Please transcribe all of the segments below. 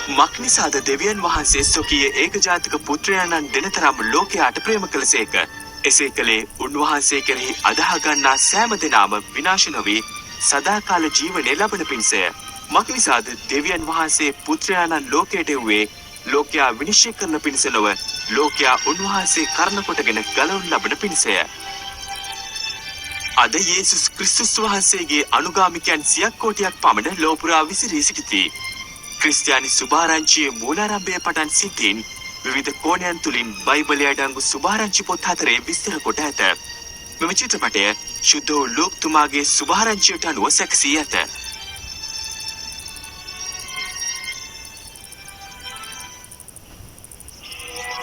මක්නිසාද දෙවියන් වහන්සේ ස්වකීය ඒකජාතික පුත්‍රයාණන් දෙනතරම් ලෝකයාට ප්‍රේම කළසේක. එසේ කළේ උන්වහන්සේ කෙරෙහි අදහා ගන්නා සෑම දෙනාම විනාශ නොවී සදාකාල ජීවනය ලබන පිණිසය. මක්නිසාද දෙවියන් වහන්සේ පුත්‍රයාණන් ලෝකයට එව්වේ ලෝකයා විනිශ්චය කරන පිණිස නොව ලෝකයා උන්වහන්සේ කරන කොටගෙන ගලවනු ලබන පිණිසය. අද යේසුස් ක්‍රිස්තුස් වහන්සේගේ අනුගාමිකයන් 100ක් කෝටියක් පමණ ලොව පුරා විසිරී සිටිති. ක්‍රිස්තියානි සුභාරංචියේ මූලාරම්භය පටන් සිටින් විවිධ කෝණයන් තුලින් බයිබලයේ අඩංගු සුභාරංචි පොත් හතරේ විස්තර කොට ඇත. මෙම චිත්‍රපටය ශුද්ධ වූ ලූක්තුමාගේ සුභාරංචියට අනුව සැකසී ඇත.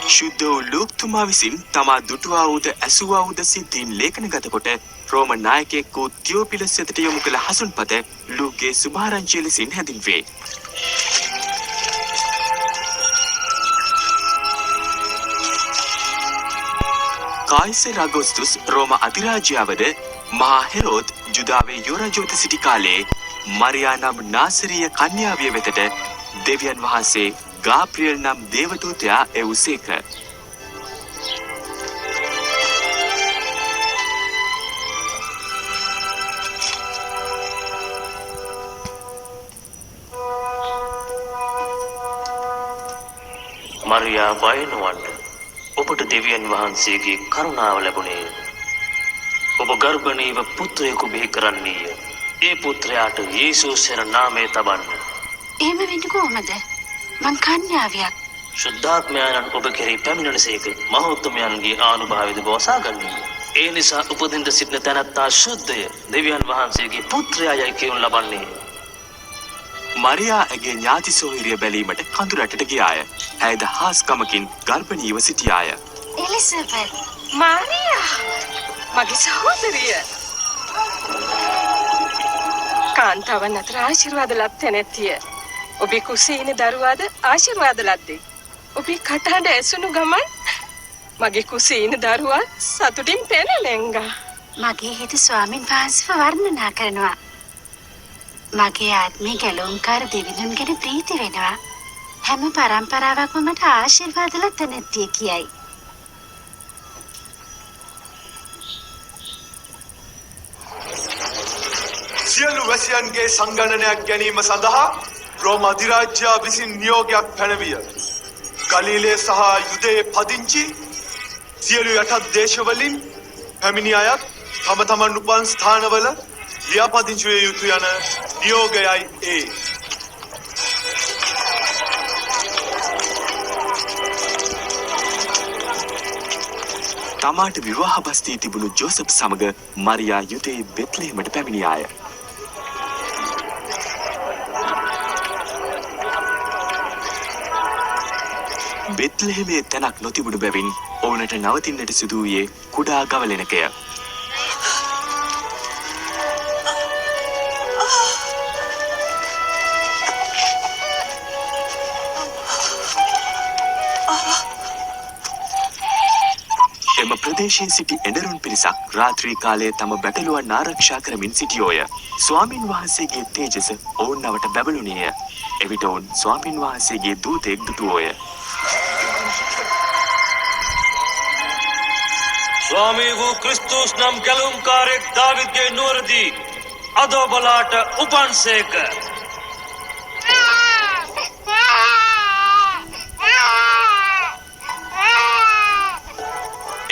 ශුද්ධ වූ ලූක්තුමා විසින් තමා දුටුවා වූද ඇසුවා වූද සිද්ධීන් ලේඛනගත කොට රෝම නායකයෙක් වූ තියෝපිලස් වෙතට යොමු කළ හසුන්පත ලූක්ගේ සුභාරංචිය ලෙසින් හැඳින්වේ. කායිසර් අගොස්තුස් රෝම අධිරාජ්‍යවද මහා හෙරෝද් ජුදාවේ යුරජෝත සිටි කාලයේ මරියා නම් නාසරීය කන්‍යාවිය වෙතට දෙවියන් වහන්සේ ගාබ්‍රියෙල් නම් දේවදූතයා එව්සේක. මරියා බය නොවන්න. ඔබට දෙවියන් වහන්සේගේ කරුණාව ලැබුණේ. ඔබ ගර්භණීව පුත්‍රයෙකු බිහි කරන්නීය. ඒ පුත්‍රයාට යේසුස් යන නාමය තබන්න. එහෙම වෙන්නේ කොහොමද? මං කන්‍යාවියක්. ශුද්ධාත්මයන් ඔබ කෙරෙහි පැමිණෙනසේක මහෞත්මයන්ගේ ආනුභාවයද බවසාගන්නීය. ඒ නිසා උපදින්න සිටින තැනැත්තා ශුද්ධය. දෙවියන් වහන්සේගේ පුත්‍රයායයි කියනු ලබන්නේ. මරියා ඇගේ ඥාති සොහොයුරිය බැලීමට කඳුරටට ගියාය. ඇයද හාස්කමකින් ගර්භණීව සිටියාය. එලිසබෙත් මාරියා මගේ සහෝදරිය. කාන්තාවන් අතර ආශිර්වාද ලත් නැතිය. ඔබේ කුසේ ඉන දරුවාද ආශිර්වාද ලද්දේ. ඔබේ කටහඬ ඇසුණු ගමන් මගේ කුසේ ඉන දරුවා සතුටින් පෙළෙලෙන්ගා. මගේ හිත ස්වාමින් වහන්සේව වර්ණනා කරනවා. මගේ ආත්මේ ගැලුම්කාර දෙවිඳුන් ගැන ප්‍රීති වෙනවා. හැම පරම්පරාවක්ම මට ආශිර්වාද ලත් නැතිය කියයි. සියලු වැසියන්ගේ සංගණනයක් ගැනීම සඳහා රෝම අධිරාජ්‍ය විසින් නියෝගයක් පැනවිය. ගලීලේ සහ යුදේ පදිංචි සියලු යටත් දේශවලින් පැමිණි අයත් තම තමන් උපන් ස්ථානවල ලියාපදිංචි විය යුතු යන නියෝගයයි ඒ. තමාට විවාහ බස්තී තිබුණු ජෝසප් සමග මරියා යුදේ බෙත්ලෙහෙමට පැමිණියාය. බෙත්ලෙහෙමේ තැනක් නොතිබුණු බැවින් ඔවුනට නවතින්නට සිදු වූයේ කුඩා ගවලෙනකය. එම ප්‍රදේශයේ සිටි එඬරුන් පිරිසක් රාත්‍රී කාලයේ තම බැටළුවන් ආරක්ෂා කරමින් සිටියෝය. ස්වාමින් වහන්සේගේ තේජස ඔවුන් නවට බැබළුණේය. එවිට ඔවුන් ස්වාමින් වහන්සේගේ දූතෙක් දුටුවෝය. ස්වාමී වූ ක්‍රිස්තුස් නම් ගැලුම්කාරෙක් දාවිද්ගේ නුවරදී අදෝ බලාට උපන්සේක.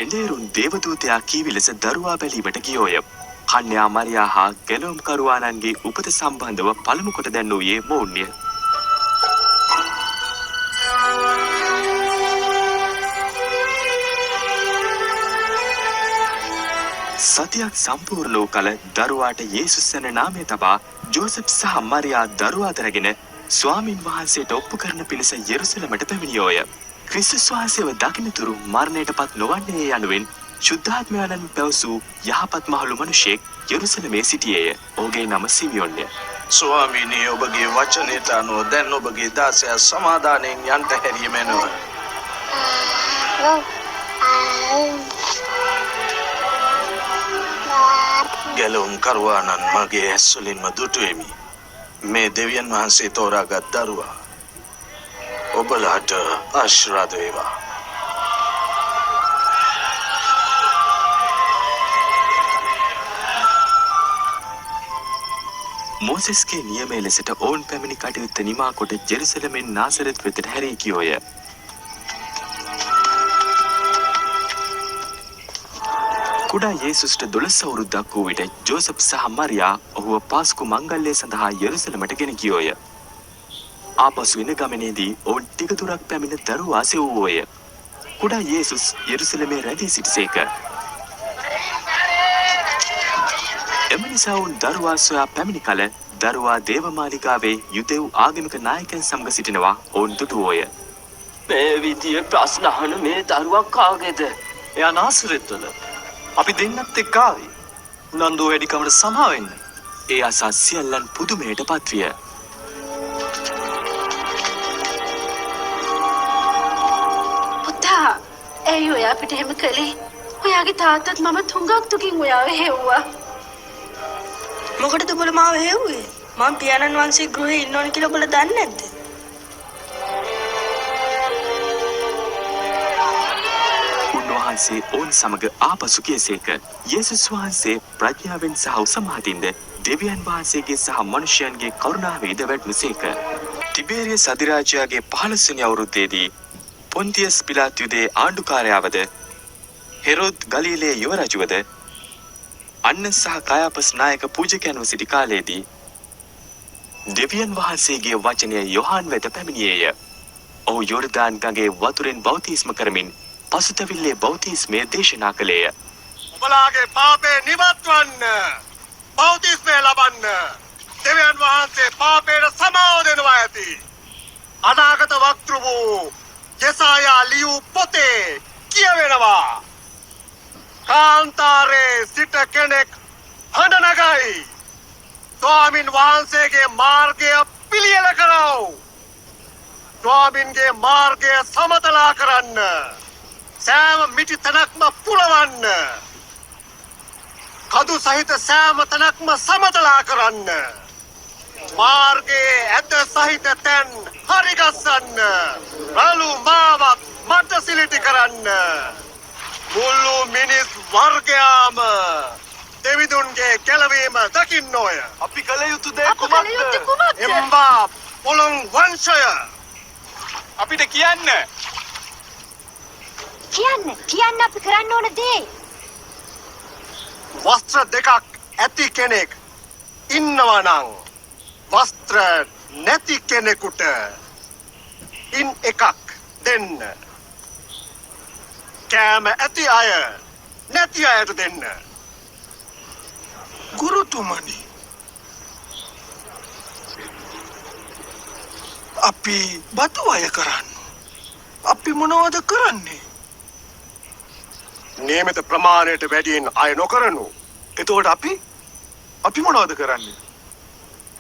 එඬරුන් දේවදූතයා කීවි ලෙස දරුවා බැලීමට ගියෝය. කන්‍යා මරියා හා ගැලුම්කරුවාණන්ගේ උපත සම්බන්ධව පළමු කොට දැන්වූයේ මොවුන්ය. සතියක් සම්පූර්ණ වූ කල දරුවාට යේසුස් යන නාමය තබා ජෝසප් සහ මරියා දරුවා දරගෙන ස්වාමින් වහන්සේට ඔප්පු කරන පිණිස යෙරුසලමට පැමිණියෝය. ක්‍රිස්තුස් වහන්සේව දකින්නතුරු මරණයට පත් නොවන්නේ යනුවෙන් ශුද්ධාත්මයන්න් පැවසූ යහපත් මහලු මිනිසෙක් යෙරුසලමේ සිටියේය. ඔහුගේ නම සිමියොන්ය. ස්වාමීනි ඔබගේ වචනයට අනුව දැන් ඔබගේ දාසයා සමාදානයෙන් යන්ට හැරියමෙනවා. ගැලුම් කරුවාණන් මගේ ඇස්වලින්ම දුටුවෙමි. මේ දෙවියන් වහන්සේ තෝරාගත් දරුවා. ඔබලාට ආශිර්වාද වේවා. මෝසෙස්ගේ නියමයේ ලෙසට ඔවුන් පැමිණි කටයුත්ත නිමා කොට ජෙරුසලමෙන් නාසරෙත් වෙතට හැරී ගියෝය. කුඩා යේසුස්ට 12 අවුරුද්දක් වූ විට ජෝසප් සහ මරියා ඔහුව පාස්කු මංගල්‍යය සඳහා යෙරුසලමට ගෙන ගියෝය. ආපසු එන ගමනේදී ඔවුන් ටික දුරක් පැමිණ දරුවා සෙව්වෝය. කුඩා යේසුස් යෙරුසලමේ රැඳී සිටිසේක. එම නිසා ඔවුන් දරුවා සොයා පැමිණි කල දරුවා දේවමාලිගාවේ යුදෙව් ආගමික නායකයන් සමග සිටිනවා ඔවුන් දුටුවෝය. මේ විදිය ප්‍රශ්න අහන මේ දරුවා කාගේද? එයා නාසරෙත්වල. අපි දෙන්නත් එක්ක ආවේ. උනන්දු වැඩිකමට සමා වෙන්න. ඒ අසා සියල්ලන් පුදුමයට පත්විය. පුතා ඇයි ඔයා අපිට එහෙම කළේ? ඔයාගේ තාත්තත් මම තුඟක් දුකින් ඔයාව හෙව්වා. මොකටද ඔබලා මාව හෙව්වේ? මම පියාණන් වහන්සේ ගෘහේ ඉන්න ඕන කියලා ඔබලා දන්නේ නැද්ද? උන්වහන්සේ ඔවුන් සමග ආපසු ගියසේක. යේසුස් වහන්සේ ප්‍රඥාවෙන් සහ උසමහතින්ද දෙවියන් වහන්සේගේ සහ මනුෂ්‍යයන්ගේ කරුණාවේද වැඩුණසේක. තිබේරියස් අධිරාජයාගේ 15 වෙනි අවුරුද්දේදී පොන්තියස් පිලාත් යුදේ ආණ්ඩුකාරයාවද හෙරොද් ගලීලේ යුවරජුවද අන්න සහ කායාපස් නායක පූජකයන්ව සිටි කාලයේදී දෙවියන් වහන්සේගේ වචනය යොහාන් වෙත පැමිණියේය. ඔහු යෝර්දාන් ගඟේ වතුරෙන් බෞතිස්ම කරමින් පසුතැවිල්ලේ බෞතිස්මය දේශනා කළේය. ඔබලාගේ පාපේ නිවත්වන්න බෞතිස්මය ලබන්න දෙවියන් වහන්සේ පාපයට සමාව දෙනවා ඇති. අනාගත වක්තෘ වූ යෙසායා ලියූ පොතේ කියවෙනවා. කාන්තාරේ සිට කෙනෙක් හඬ නගයි. ස්වාමින් වහන්සේගේ මාර්ගය පිළියෙල කරව. ස්වාමින්ගේ මාර්ගය සමතලා කරන්න. සෑම මිටි තැනක්ම පුරවන්න. කදු සහිත සෑම තැනක්ම සමතලා කරන්න. මාර්ගයේ ඇද සහිත තැන් හරිගස්සන්න. රළු මාවක් මට සිලිටි කරන්න. මුළු මිනිස් වර්ගයාම දෙවිදුන්ගේ ගැලවීම දකින්න ඕය. අපි කල යුතු දේ කුමක්ද? එම්බා පොළොන් වංශය අපිට කියන්න. කියන්න අපි කරන්න ඕන දේ. වස්ත්‍ර දෙකක් ඇති කෙනෙක් ඉන්නවා නම් වස්ත්‍ර නැති කෙනෙකුට ඉන් එකක් දෙන්න. කෑම ඇති අය නැති අයට දෙන්න. ගුරුතුමනි, අපි බතු අය කරන්න. අපි මොනවද කරන්නේ? නියමිත ප්‍රමාණයට වැඩියෙන් අය නොකරනු. එතකොට අපි මොනවද කරන්නේ?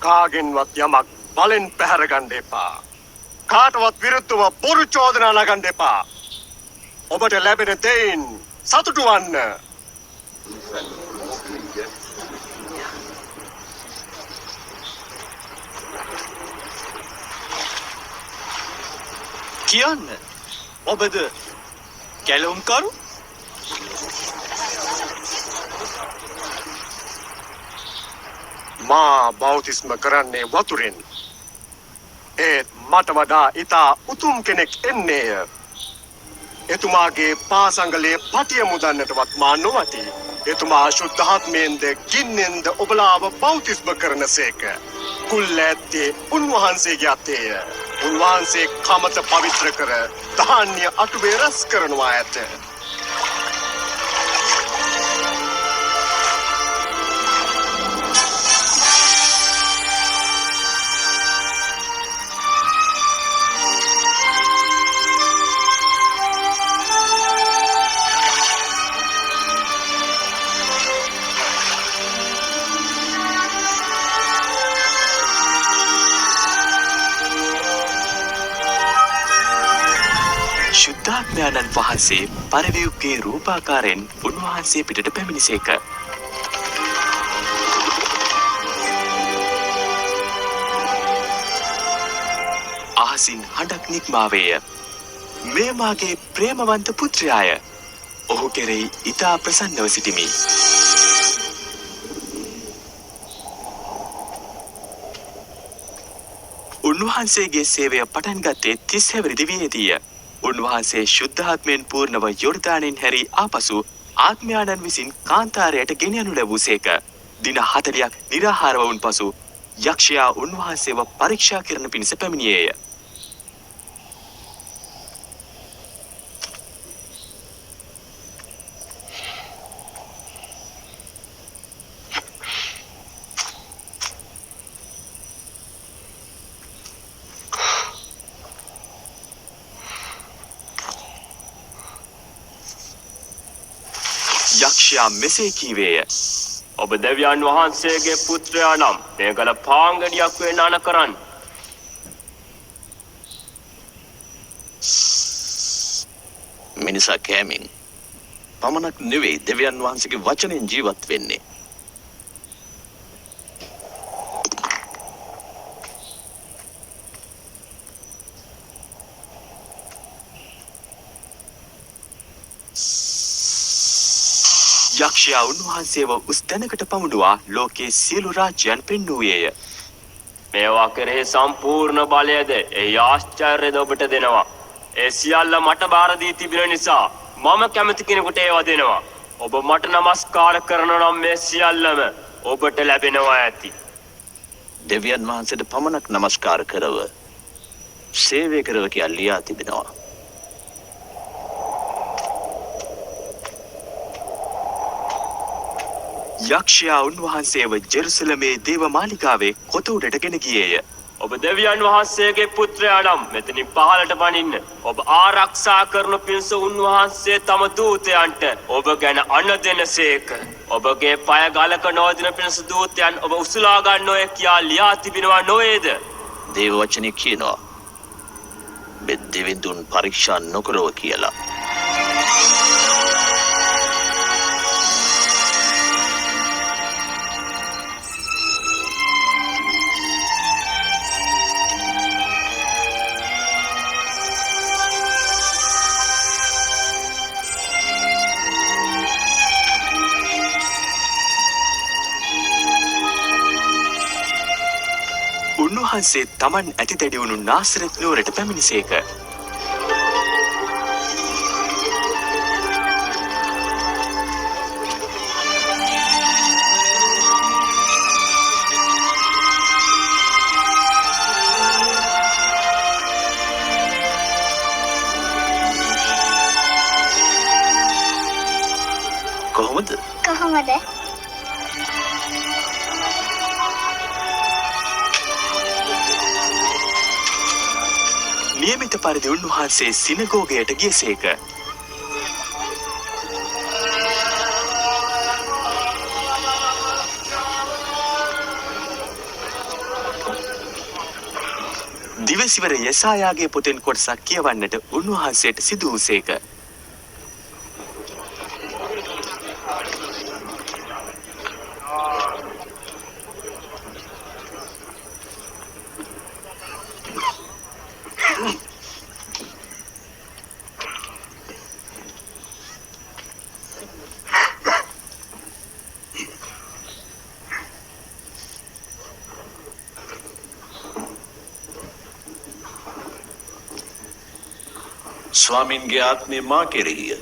කාගෙන්වත් යමක් බලෙන් පැහැර ගන්න එපා. කාටවත් විරුද්ධව බොරු චෝදනා නගන්න එපා. ඔබට ලැබෙන දෙයින් සතුටු වන්න. කියන්න. ඔබද කැලුම්කරු? මා බෞතිස්ම කරන්නේ වතුරෙන්. ඒත් මට වඩා ඉතා උතුම් කෙනෙක් එන්නේය. එතුමාගේ පාසංගලේ පටිය මුදන්නටවත් මා නොවති. එතුමා ශුද්ධාත්මයෙන්ද ගින්නෙන්ද ඔබලාව බෞතිස්ම කරනසේක. කුල්ල ඇත්තේ උන්වහන්සේගේ අතේය. උන්වහන්සේ කමත පවිත්‍ර කර ධාන්‍ය අටුවේ රැස් කරනවා ඇත. ශුද්ධාත්මයන්න් වහන්සේ පරවියුගේ රූපාකාරයෙන් උන්වහන්සේ පිටට පැමිණිසේක. අහසින් හඬක් නික්මාවේය. මේ මාගේ ප්‍රේමවන්ත පුත්‍රයාය. ඔහු කෙරෙහි ඉතා ප්‍රසන්නව සිටිමි. උන්වහන්සේගේ සේවය පටන් ගත්තේ 30 වෙනි දිවියේදීය. උන්වහන්සේ ශුද්ධාත්මයෙන් පූර්ණව යොර්දානෙන් හැරී ආපසු ආත්මයාණන් විසින් කාන්තාරයට ගෙනියනු ලැබූසේක. දින 40ක් නිරාහාර වුන් පසු යක්ෂයා උන්වහන්සේව පරීක්ෂා කරන පිණිස පැමිණියේය. යක්ෂයා මෙසේ කීවේය. ඔබ දෙවියන් වහන්සේගේ පුත්‍රයා නම් මේ ගල පාංගඩියක් වේ නාන කරන්න. මිනිසා කෑමෙන් පමණක් නෙවෙයි දෙවියන් වහන්සේගේ වචනෙන් ජීවත් වෙන්නේ. යක්ෂයා උන්වහන්සේව උස් තැනකට පමුණුවා ලෝකයේ සියලු රාජ්‍යයන් පෙන්වූයේය. මේවා කෙරෙහි සම්පූර්ණ බලයද ඒ ආශ්චර්යද ඔබට දෙනවා. ඒ සියල්ල මට බාර දී තිබෙන නිසා මම කැමති කෙනෙකුට ඒවා දෙනවා. ඔබ මට নমස්කාර කරනවා නම් මේ සියල්ලම ඔබට ලැබෙනවා ඇති. දෙවියන් වහන්සේට පමණක් নমස්කාර කරව සේවය කරව කියලා ලියා තිබෙනවා. යක්ෂයා උන්වහන්සේව ජෙරුසලමේ දේව මාලිගාවේ කොත උඩට ගෙන ගියේය. ඔබ දෙවියන් වහන්සේගේ පුත්‍රයා නම් මෙතනින් පහළට පනින්න. ඔබ ආරක්ෂා කරන පිණිස උන්වහන්සේ තම දූතයන්ට ඔබ ගැන අණ දෙනසේක. ඔබගේ පය ගලක නොදින පිණිස දූතයන් ඔබ උසුලා ගන්නෝය කියා ලියා තිබෙනවා නොවේද? දේව වචනේ කියනවා දෙවිඳුන් පරීක්ෂා නොකරව කියලා. උන්වහන්සේ තමන් ඇති දැඩි වුණු නාසරෙත් නුවරට පැමිණිසේක. කොහොමද? නියමිත පරිදි උන්වහන්සේ සිනගෝගයට ගියසේක. දිවසිවර යෙසායාගේ පොතෙන් කොටසක් කියවන්නට උන්වහන්සේට සිදු වූසේක. ස්වාමින්ගේ ආත්මේ මා කෙරෙහිය.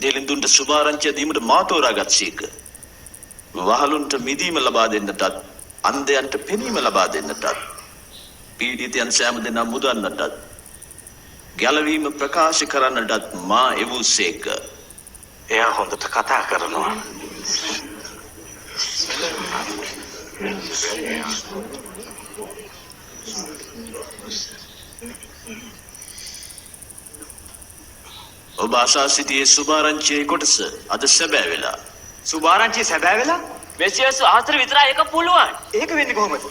දෙලින්දුන්ට සුභාරංචිය දීමට මා තෝරාගත් සීක. වහලුන්ට මිදීම ලබා දෙන්නටත් අන්ධයන්ට පෙනීම ලබා දෙන්නටත් පීඩිතයන් සෑම දෙනා මුදන්නටත් ගැලවීම ප්‍රකාශ කරන්නටත් මා එවූසේක. එයා හොඳට කතා කරනවා. ඔබ අසා සිටියේ සුභාරංචියේ කොටස අද සැබෑ වෙලා. සුභාරංචිය සැබෑ වෙලා? මෙසියස් ආතර විතරයි ඒක පුළුවන්. ඒක වෙන්නේ කොහොමද?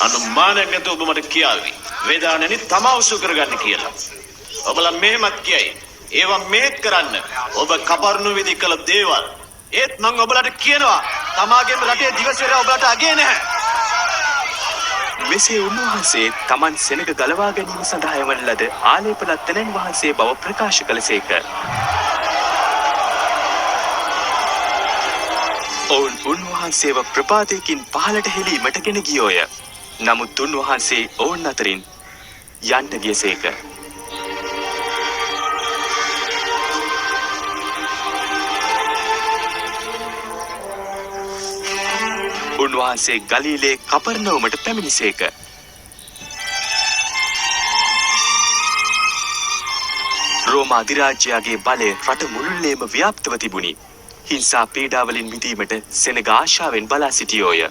අනුමානයක් නැතුව ඔබ මට කියාවි. වේදානනි තමවසු කරගන්න කියලා. ඔබලා මෙහෙමත් කියයි. ඒවා මේත් කරන්න. ඔබ කපර්ණු විදි කළ දේවල්. ඒත් මම ඔබලාට කියනවා තමාගේම රටේ දිවසිර ඔබලාට අගේ නැහැ. මෙසේ උන්වහන්සේ තමන් සෙනග ගලවා ගැනීම සඳහා යවන ලද ආලේපලත්තනන් වහන්සේ බව ප්‍රකාශ කළසේක. ඔවුන් උන්වහන්සේව ප්‍රපාතයකින් පහළට හෙලීමට ගෙන ගියෝය. නමුත් උන්වහන්සේ ඔවුන් අතරින් යන්න ගියසේක. උන්වහන්සේ ගලීලේ කපර්නවුමට පැමිණිසේක. රෝම අධිරාජ්‍යයාගේ බලය රට මුළුල්ලේම ව්‍යාප්තව තිබුණි. හිංසා පීඩාවලින් මිදීමට සෙනග ආශාවෙන් බලා සිටියෝය.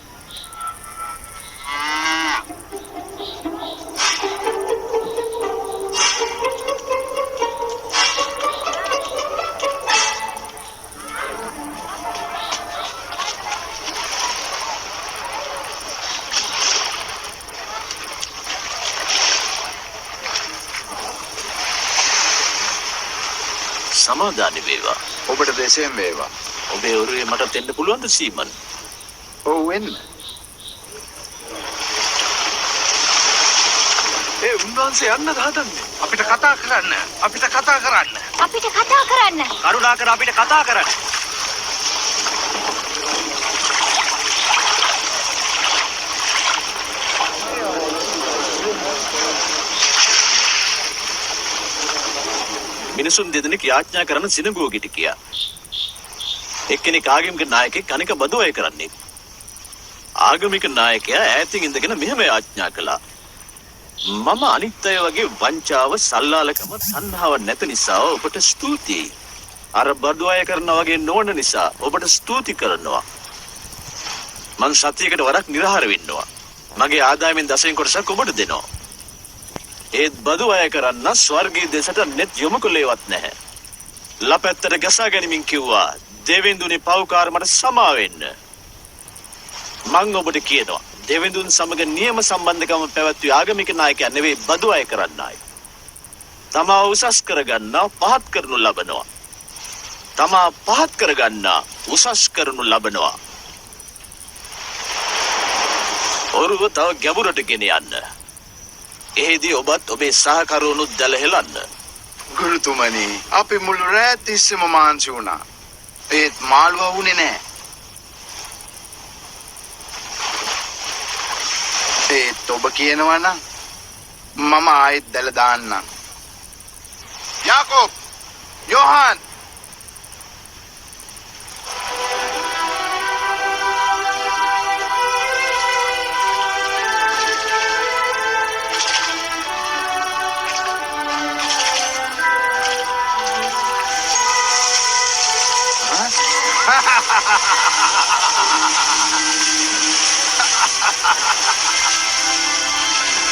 සමාදානි වේවා. ඔබට දෙසෙන් වේවා. ඔබේ ඔරුවේ මට දෙන්න පුළුවන්ද සීමන්? ඔව් වෙන්න. ඒ උන්වහන්සේ යන්න හදන්නේ. අපිට කතා කරන්න. අපිට කතා කරන්න. අපිට කතා කරන්න. කරුණාකර අපිට කතා කරන්න. මිනිසුන් දෙදෙනෙක් යාඥා කරන සිනගෝගෙට ගියා. එක්කෙනෙක් ආගමික නායකයෙක් අනෙක බදු අය කරන්නේ. ආගමික නායකයා ඈතින් ඉඳගෙන මෙහෙම යාඥා කළා. මම අනිත් අය වගේ වංචාව, සල්ලාලකම, තණ්හාව නැති නිසා ඔබට ස්තුතියි. අර බදු අය කරනා වගේ නොවන නිසා ඔබට ස්තුති කරනවා. මං සතියකට වරක් නිරහර වෙන්නවා. මගේ ආදායමෙන් 10 කොටසක් ඔබට දෙනවා. ඒත් බදු අය කරන්න ස්වර්ගයේ දෙසට net යොමු කළේවත් නැහැ. ලපැත්තට ගසා ගැනීමෙන් කිව්වා දෙවිඳුනේ පව්කාර මට සමා වෙන්න. මං ඔබට කියනවා දෙවිඳුන් සමග නියම සම්බන්ධකම පැවැත්වූ ආගමික නායකයා නෙවෙයි බදු අය කරන්නයි. තමා උසස් කරගන්න පහත් කරනු ලබනවා. තමා පහත් කරගන්න උසස් කරනු ලබනවා. ඔරුව තව ගැඹුරට ගෙන යන්න. එහෙදී ඔබත් ඔබේ සහකරුවනුත් දැල හෙලන්න. ගුරුතුමනි, අපි මුළු රෑ තිස්සේම මාංශු වුණා. ඒත් මාළුවා වුණේ නැහැ. ඒත් ඔබ කියනවා නම් මම ආයෙත් දැල දාන්නම්. යාකෝබ්, යෝහන්,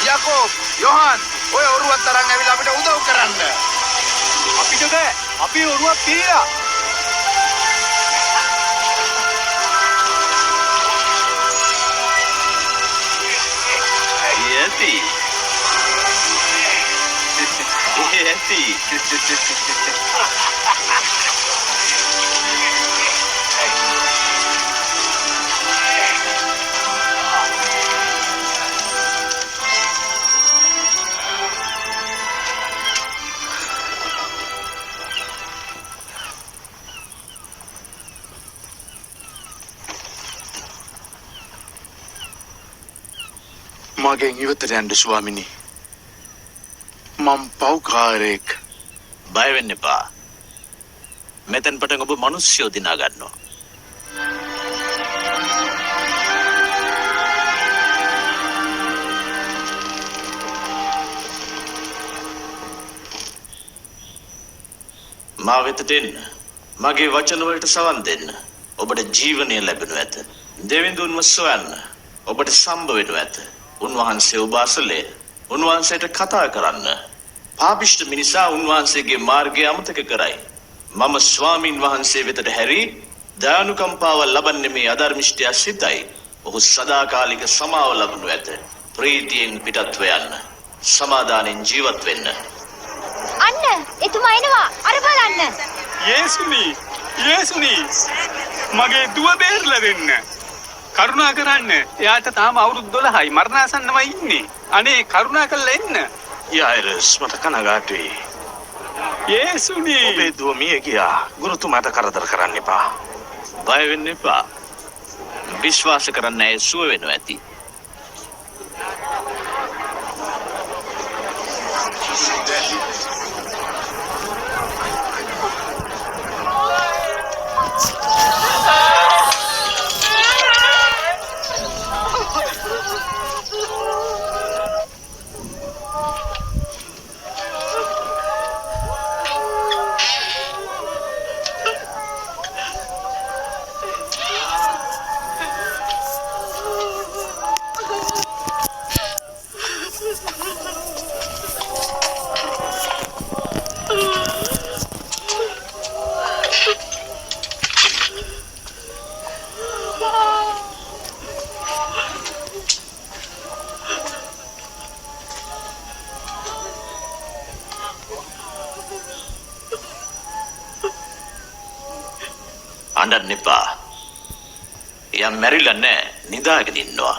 යාකෝබ්, යෝහන්, ඔය ඔරුවත් තරන් ඇවිල්ලා අපිට උදව් කරන්න. අපිට බෑ. අපි ඔරුවක් තියලා. යති. යති. මගෙන් ඉවතට යන්න ස්වාමිනි. මම පව්කාරයෙක්. බය වෙන්න එපා. මෙතෙන් පටන් ඔබ මිනිස්සුયો දිනා ගන්නවා. මා වෙතට එන්න. මගේ වචන වලට සවන් දෙන්න. ඔබට ජීවනය ලැබෙනු ඇත. දෙවිඳුන්ව සොයන්න. ඔබට සම්බ වෙනු ඇත. උන්වහන්සේ ඔබ අසලේ. උන්වහන්සේට කතා කරන්න. පාපිෂ්ඨ මිනිසා උන්වහන්සේගේ මාර්ගය අමතක කරයි. මම ස්වාමින් වහන්සේ වෙතට හැරී දයානුකම්පාව ලබන්නේ මේ අධර්මිෂ්ඨයා සිතයි. ඔහු සදාකාලික සමාව ලබනු ඇත. ප්‍රීතියෙන් පිටත්ව යන්න. සමාදානෙන් ජීවත් වෙන්න. අන්න එතුමා එනවා. අර බලන්න. යේසුනි, යේසුනි. මගේ දුව බේරලා දෙන්න. කරුණා කරන්න. එයාට තාම අවුරුදු 12යි මරණාසන්නමයි ඉන්නේ. අනේ කරුණා කරලා එන්න. යායිරස් මට කනගාටුයි. යේසුනි. ඔබේ දුව මිය ගියා. ගුරුතුමාට කරදර කරන්න එපා. බය වෙන්න එපා. විශ්වාස කරන්න ඇය සුව වෙනවා ඇති. අඬන්න එපා. එයා මැරිලා නෑ, නිදාගෙන ඉන්නවා.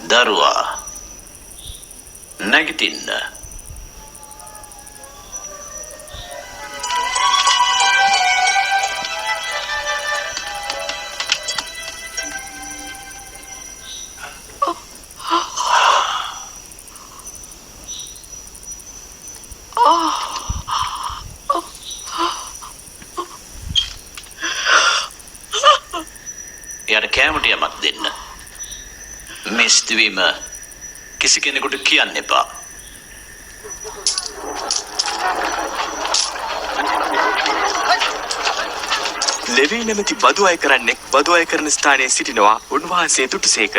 දරුවා නැගිටින්න. එයාට කෑමට යමක් දෙන්න. මේ ස්තිවීම කිසි කෙනෙකුට කියන්න එපා. ලෙවී නැමැති බදු අය කරන්නෙක් බදු අය කරන ස්ථානයේ සිටිනවා. උන්වහන්සේ දුටුසේක.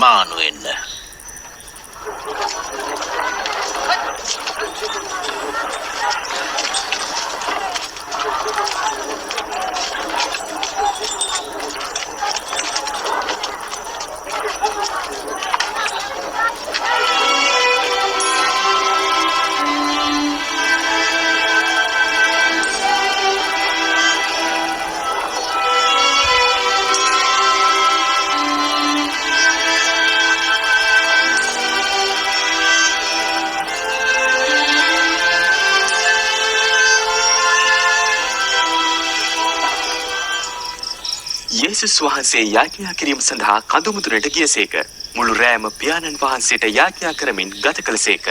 මානු එන්න. යේසුස් වහන්සේ යාඥා කිරීම සඳහා කඳුමුදුනට ගියසේක. මුළු රෑම පියාණන් වහන්සේට යාඥා කරමින් ගත කළසේක.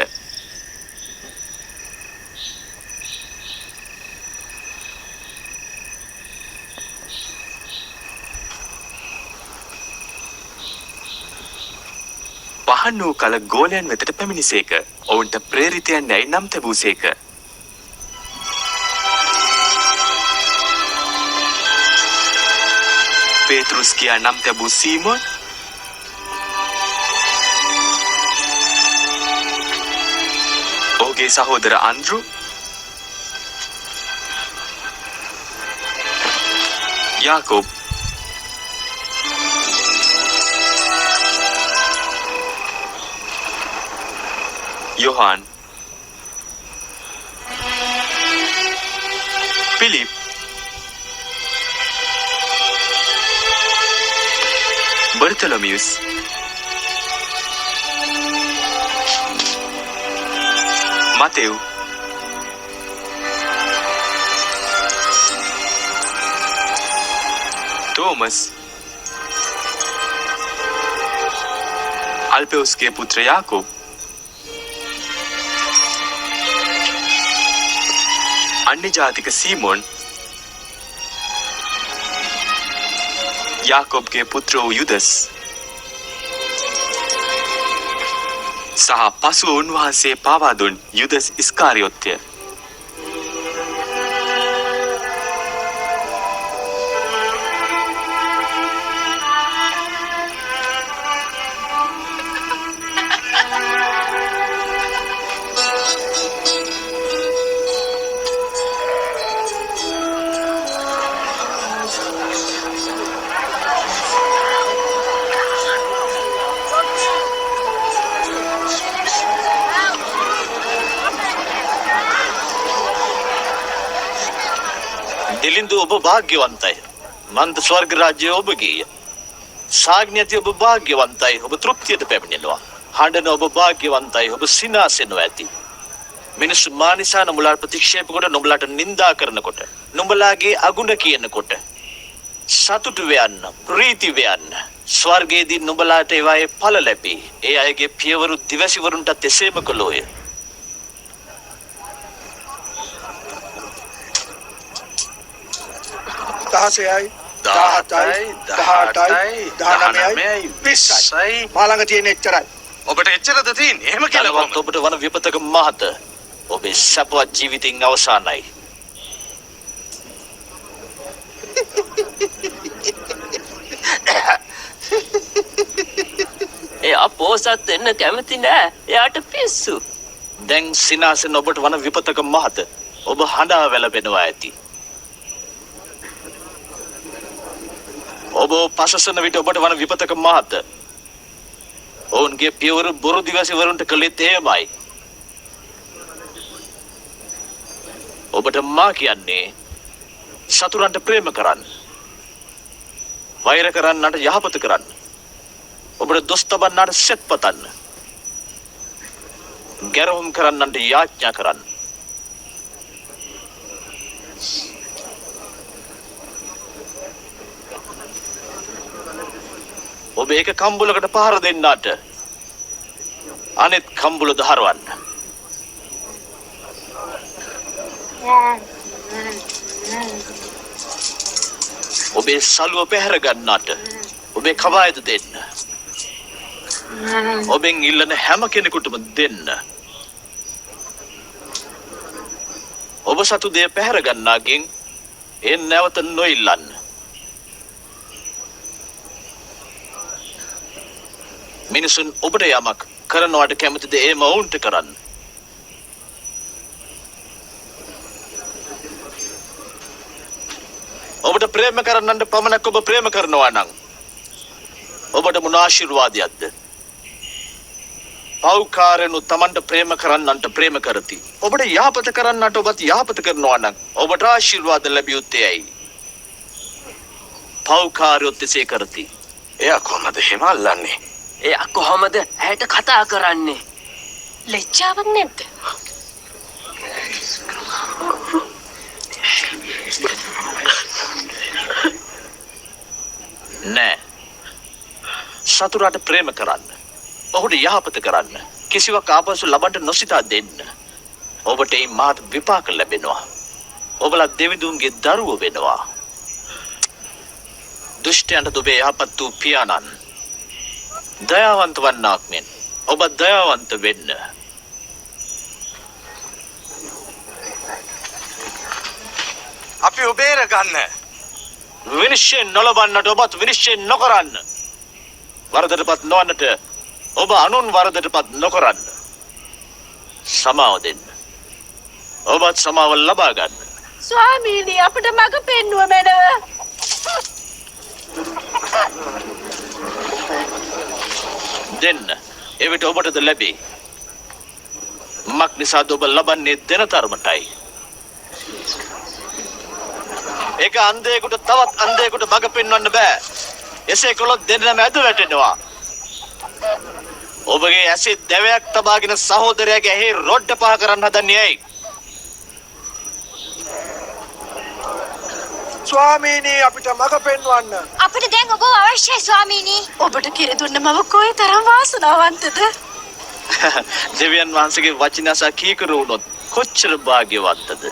පහන් වූ කල ගෝලයන් වෙතට පැමිණිසේක. ඔවුන්ට ප්‍රේරිතයන් යැයි නම් තැබූසේක. පේතෘස් කියා නම් තැබූ සීමොන්, ඔහුගේ සහෝදර අන්ද්‍රු, යාකෝබ්, යොහාන්, පිලිප්, බර්තලොමියුස්, මතෙව්, තෝමස්, අල්පෙවුස්ගේ පුත්‍ර යාකෝබ්, අන්‍ය ජාතික සීමොන්, යාකෝබ්ගේ පුත්‍ර වූ යුදස් සහ පසුව උන්වහන්සේ පාවා දුන් යුදස් ඉස්කාරියොත්ය. දිලිඳු ඔබ වාග්යවන්තයි. මන්ද ස්වර්ග රාජ්‍ය ඔබගේය. සාග්ඥති ඔබ වාග්යවන්තයි. ඔබ තෘප්තියට පැමිණෙනවා. හඬන ඔබ වාග්යවන්තයි. ඔබ සිනාසෙනවා ඇති. මිනිස්සු මානිසා නුඹලාට ප්‍රතික්ෂේප කොට නුඹලාට නිඳා කරනකොට නුඹලාගේ අගුණ කියනකොට සතුටු වෙයන්න ප්‍රීති වෙයන්න ස්වර්ගයේදී නුඹලාට ඒවායේ ඵල ලැබේ. ඒ අයගේ පියවරු දිවසිවරුන්ටත් එසේම කළෝය. දහසයයි 17යි 18යි 19යි 20යි මාළඟ තියෙන එච්චරයි. ඔබට එච්චරද තියෙන්නේ? එහෙම කියලා කොහොමද? ඔබට වන විපතක මහත ඔබේ සපවත් ජීවිතින් අවසానයි. එයා පෝසත් වෙන්න කැමති නෑ. එයාට පිස්සු. දැන් සිනාසෙන් ඔබට වන විපතක මහත ඔබ හඬා වැළපෙනවා ඇති. ඔබ පසසන විට ඔබට වන විපතක මහත ඔවුන්ගේ පියවරු බොරු දිවසිවරුන්ට කළෙත් එහෙමයි. ඔබට මා කියන්නේ සතුරන්ට ප්‍රේම කරන්න, වෛර කරන්නට යහපත කරන්න, ඔබට දොස් තබන්නට සෙත් පතන්න, ගැරහුම් කරන්නට යාඥා කරන්න. ඔබ එක කම්බුලකට පහර දෙන්නට අනෙත් කම්බුල දහරවන්න. ඔබේ සලුව පැහැර ගන්නට ඔබේ කවායද දෙන්න. ඔබෙන් ඉල්ලන හැම කෙනෙකුටම දෙන්න. ඔබ සතු දේ පැහැර ගන්නාගෙන් ඒ නැවත නොඉල්ලන්න. මිනිසුන් ඔබට යමක් කරනවට කැමතිද ඒම ඔවුන්ට කරන්න. ඔබට ප්‍රේම කරන්නට පමණක් ඔබ ප්‍රේම කරනවා නම් ඔබට මොන ආශිර්වාදයක්ද? පෞකාරයනු තමන්ට ප්‍රේම කරන්නන්ට ප්‍රේම කරති. ඔබට යහපත කරන්නට ඔබත් යහපත කරනවා නම් ඔබට ආශිර්වාද ලැබිය යුත්තේ ඇයි? පෞකාරයොත් එසේ කරති. එයා කොහමද එහෙම අල්ලන්නේ? එයා කොහොමද ඇයට කතා කරන්නේ? ලැජ්ජාවක් නැද්ද? නෑ. සතුරාට ප්‍රේම කරන්න. ඔහුට යහපත කරන්න. කිසිවක් ආපසු ලබන්න නොසිතා දෙන්න. ඔබට මේ මාත් විපාක ලැබෙනවා. ඔබලා දෙවිඳුන්ගේ දරුවෝ වෙනවා. දුෂ්ටයන්ට ඔබේ යහපත් වූ පියාණන් දයාවන්ත වන්නාක් මෙන් ඔබ දයාවන්ත වෙන්න. අපි ඔබේර ගන්න. විනිශ්චය නොලබන්නට ඔබත් විනිශ්චය නොකරන්න. වරදටපත් නොවන්නට ඔබ අනුන් වරදටපත් නොකරන්න. සමාව දෙන්න. ඔබත් සමාව ලබා ගන්න. ස්වාමීනි අපිට මඟ පෙන්වුව මැනව. දෙන්න. එවිට ඔබටද ලැබේ. මක් නිසාද ඔබ ලබන්නේ දෙන තරමටයි. ඒක අන්ධයෙකුට තවත් අන්ධයෙකුට මඟ පෙන්වන්න බෑ. එසේ කළොත් දෙන්නම ඇද වැටෙනවා. ඔබගේ ඇසේ දැවයක් තබාගෙන සහෝදරයාගේ ඇහි රොඩ්ඩ පහ කරන්න හදන්නේ ඇයි? ස්වාමීනි අපිට මඟ පෙන්වන්න. අපිට දැන් ඔබ අවශ්‍යයි ස්වාමීනි. ඔබට කිරි දුන්න මම කොයි තරම් වාසනාවන්තද? දෙවියන් වහන්සේගේ වචන අසා කීකරු වුණොත් කොච්චර භාග්‍යවන්තද?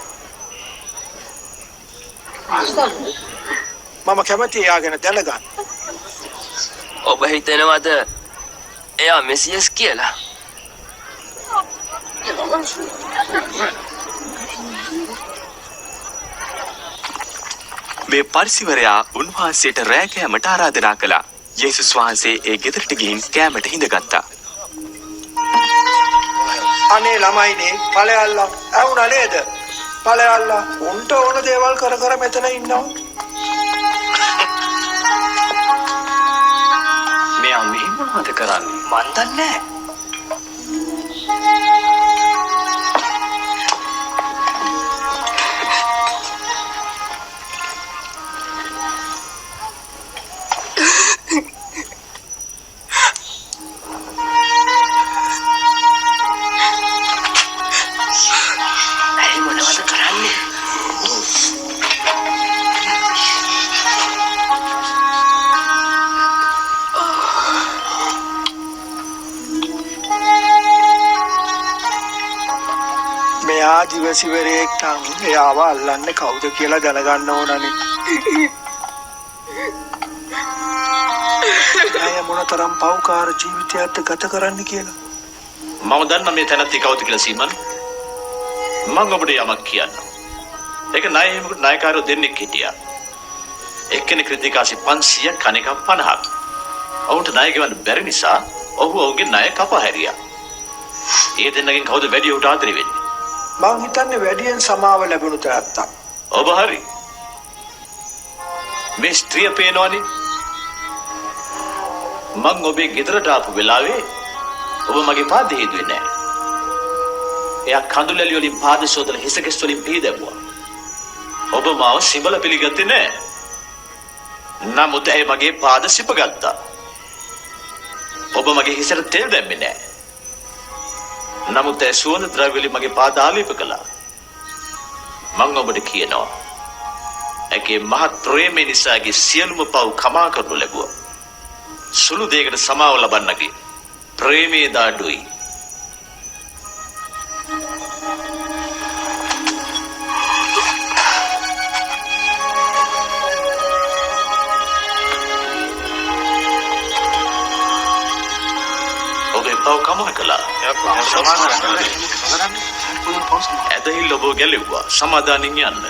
මම කැමති යාගෙන දැනගන්න. ඔබ හිතනවද එයා මෙසියස් කියලා? මේ පරිසිවරයා උන්වහන්සේට රෑ කෑමට ආරාධනා කළා. යේසුස් වහන්සේ ඒ ගෙදරට ගිහින් කෑමට හිඳගත්තා. අනේ ළමයිනේ ඵලයල්ලා ඇහුණා නේද? ඵලයල්ලා උන්ට ඕන දේවල් කර කර මෙතන ඉන්නවා. මෙයා මෙහෙම මොනවද කරන්නේ? මන් දන්නේ න්‍යාධිපතිවරයෙක් නම් එයාව අල්ලන්නේ කවුද කියලා දැනගන්න ඕනනේ. අය මොනතරම් පෞකාර ජීවිතයක්ද ගත කරන්න කියලා. මම දන්න මේ තැනත්ති කවුද කියලා සීමන්. මම ඔබට යමක් කියන්න. ඒක ණයෙකට ණයකාරයෝ දෙන්නෙක් හිටියා. එක්කෙනෙක් ක්‍රිතිකාසි 500ක් අනෙක 50ක්. ඔවුන්ට ණය ගෙවන්න බැරි නිසා ඔහු ඔවුන්ගේ ණය කපා හැරියා. ඒ දෙන්නගෙන් කවුද වැඩි උට ආදරේ වෙන්නේ? මං හිතන්නේ වැඩියෙන් සමාව ලැබුණු තරත්තා. ඔබ හරි. මේ ස්ත්‍රිය පේනවනේ. මං ඔබේ ගෙදරට ආපු වෙලාවේ ඔබ මගේ පාදේ හේදුවේ නැහැ. එයා කඳුලැලි වලින් පාද සෝදලා හිසකෙස් වලින් පීදැවුවා. ඔබ මාව සිඹල පිළිගත්තේ නැහැ. නමුත් ඇය මගේ පාද සිපගත්තා. ඔබ මගේ හිසට තෙල් දැම්මේ නැහැ. නමුත් ඇය සුවඳ ද්‍රව්‍ය වලින් මගේ පාද ආලේප කළා. මං ඔබට කියනවා ඇගේ මහත් ප්‍රේමය නිසා ඇගේ සියලුම පව් කමා කරනු ලැබුවා. සුළු දෙයකට සමාව ලබන්නගේ ප්‍රේමයේ දාඩුයි. ඔබේ පව් කමා කළා. ඇදහිල්ල ඔබ ගැලෙව්වා. සමාදානින් යන්න.